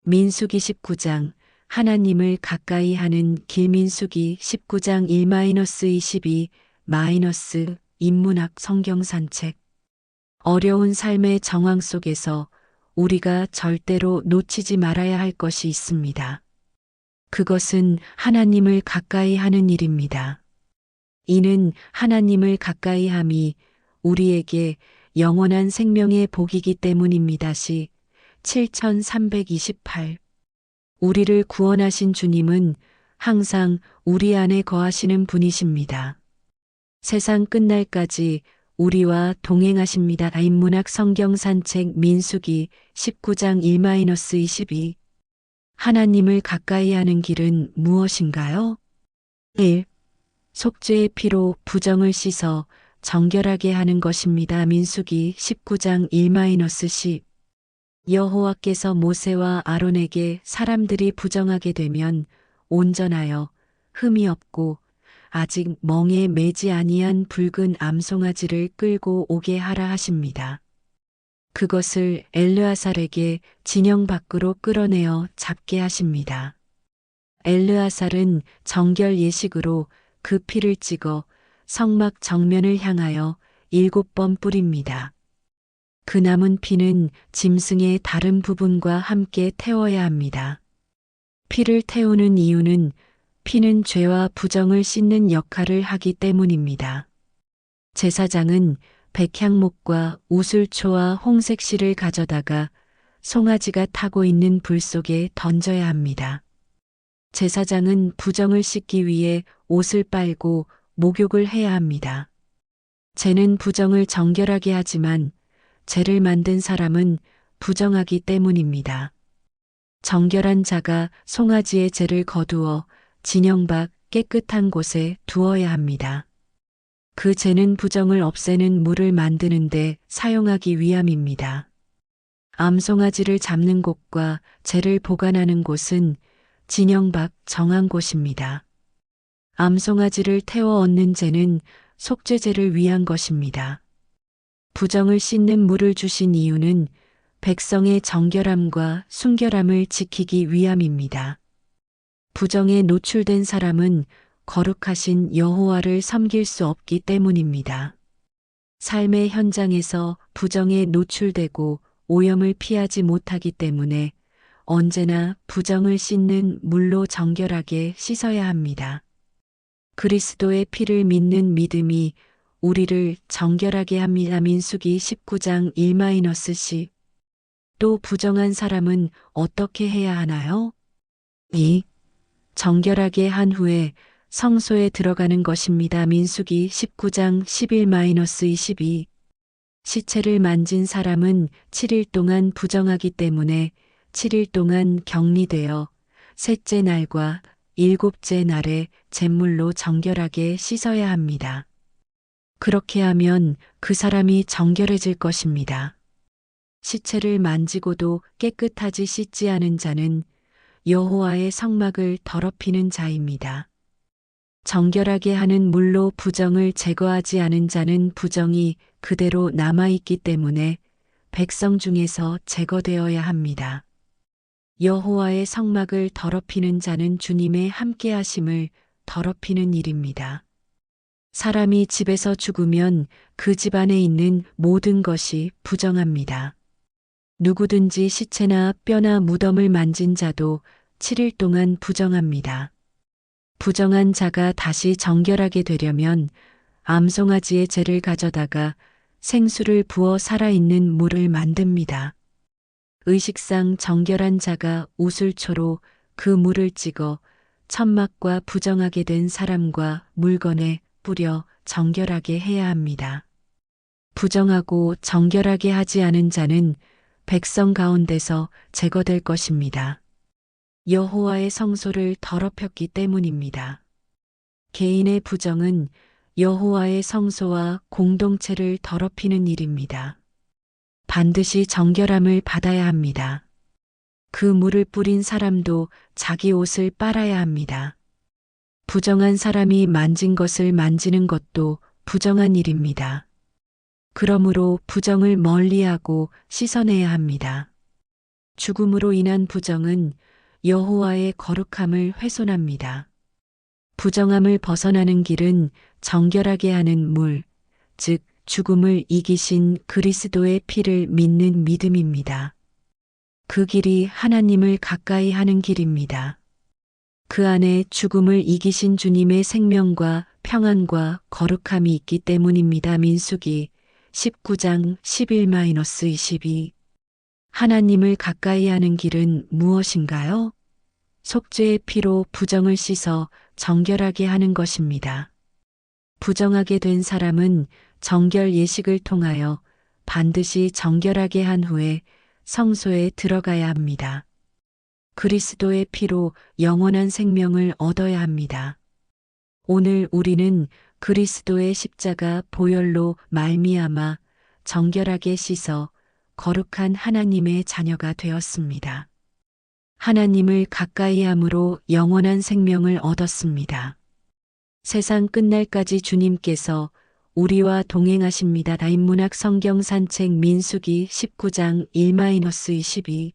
민수기 19장 하나님을 가까이 하는 길. 민수기 19장 1-22 인문학 성경 산책. 어려운 삶의 정황 속에서 우리가 절대로 놓치지 말아야 할 것이 있습니다. 그것은 하나님을 가까이 하는 일입니다. 이는 하나님을 가까이 함이 우리에게 영원한 생명의 복이기 때문입니다. 7328. 우리를 구원하신 주님은 항상 우리 안에 거하시는 분이십니다. 세상 끝날까지 우리와 동행하십니다. 인문학 성경 산책. 민수기 19장 1-22. 하나님을 가까이 하는 길은 무엇인가요? 1. 속죄의 피로 부정을 씻어 정결하게 하는 것입니다. 민수기 19장 1-10. 여호와께서 모세와 아론에게 사람들이 부정하게 되면 온전하여 흠이 없고 아직 멍에 매지 아니한 붉은 암송아지를 끌고 오게 하라 하십니다. 그것을 엘르아살에게 진영 밖으로 끌어내어 잡게 하십니다. 엘르아살은 정결 예식으로 그 피를 찍어 성막 정면을 향하여 7번 뿌립니다. 그 남은 피는 짐승의 다른 부분과 함께 태워야 합니다. 피를 태우는 이유는 피는 죄와 부정을 씻는 역할을 하기 때문입니다. 제사장은 백향목과 우슬초와 홍색실을 가져다가 송아지가 타고 있는 불 속에 던져야 합니다. 제사장은 부정을 씻기 위해 옷을 빨고 목욕을 해야 합니다. 죄는 부정을 정결하게 하지만 죄를 만든 사람은 부정하기 때문입니다. 정결한 자가 송아지의 죄를 거두어 진영 밖 깨끗한 곳에 두어야 합니다. 그 죄는 부정을 없애는 물을 만드는데 사용하기 위함입니다. 암송아지를 잡는 곳과 죄를 보관하는 곳은 진영 밖 정한 곳입니다. 암송아지를 태워 얻는 죄는 속죄죄를 위한 것입니다. 부정을 씻는 물을 주신 이유는 백성의 정결함과 순결함을 지키기 위함입니다. 부정에 노출된 사람은 거룩하신 여호와를 섬길 수 없기 때문입니다. 삶의 현장에서 부정에 노출되고 오염을 피하지 못하기 때문에 언제나 부정을 씻는 물로 정결하게 씻어야 합니다. 그리스도의 피를 믿는 믿음이 우리를 정결하게 합니다. 민수기 19장 1-10. 또 부정한 사람은 어떻게 해야 하나요? 2. 정결하게 한 후에 성소에 들어가는 것입니다. 민수기 19장 11-22. 시체를 만진 사람은 7일 동안 부정하기 때문에 7일 동안 격리되어 셋째 날과 일곱째 날에 잿물로 정결하게 씻어야 합니다. 그렇게 하면 그 사람이 정결해질 것입니다. 시체를 만지고도 깨끗하지 씻지 않은 자는 여호와의 성막을 더럽히는 자입니다. 정결하게 하는 물로 부정을 제거하지 않은 자는 부정이 그대로 남아있기 때문에 백성 중에서 제거되어야 합니다. 여호와의 성막을 더럽히는 자는 주님의 함께하심을 더럽히는 일입니다. 사람이 집에서 죽으면 그 집안에 있는 모든 것이 부정합니다. 누구든지 시체나 뼈나 무덤을 만진 자도 7일 동안 부정합니다. 부정한 자가 다시 정결하게 되려면 암송아지의 죄를 가져다가 생수를 부어 살아있는 물을 만듭니다. 의식상 정결한 자가 우슬초로 그 물을 찍어 천막과 부정하게 된 사람과 물건에 뿌려 정결하게 해야 합니다. 부정하고 정결하게 하지 않은 자는 백성 가운데서 제거될 것입니다. 여호와의 성소를 더럽혔기 때문입니다. 개인의 부정은 여호와의 성소와 공동체를 더럽히는 일입니다. 반드시 정결함을 받아야 합니다. 그 물을 뿌린 사람도 자기 옷을 빨아야 합니다. 부정한 사람이 만진 것을 만지는 것도 부정한 일입니다. 그러므로 부정을 멀리하고 씻어내야 합니다. 죽음으로 인한 부정은 여호와의 거룩함을 훼손합니다. 부정함을 벗어나는 길은 정결하게 하는 물, 즉 죽음을 이기신 그리스도의 피를 믿는 믿음입니다. 그 길이 하나님을 가까이 하는 길입니다. 그 안에 죽음을 이기신 주님의 생명과 평안과 거룩함이 있기 때문입니다. 민수기 19장 11-22. 하나님을 가까이 하는 길은 무엇인가요? 속죄의 피로 부정을 씻어 정결하게 하는 것입니다. 부정하게 된 사람은 정결 예식을 통하여 반드시 정결하게 한 후에 성소에 들어가야 합니다. 그리스도의 피로 영원한 생명을 얻어야 합니다. 오늘 우리는 그리스도의 십자가 보혈로 말미암아 정결하게 씻어 거룩한 하나님의 자녀가 되었습니다. 하나님을 가까이 함으로 영원한 생명을 얻었습니다. 세상 끝날까지 주님께서 우리와 동행하십니다. 다인문학 성경 산책 민수기 19장 1-22.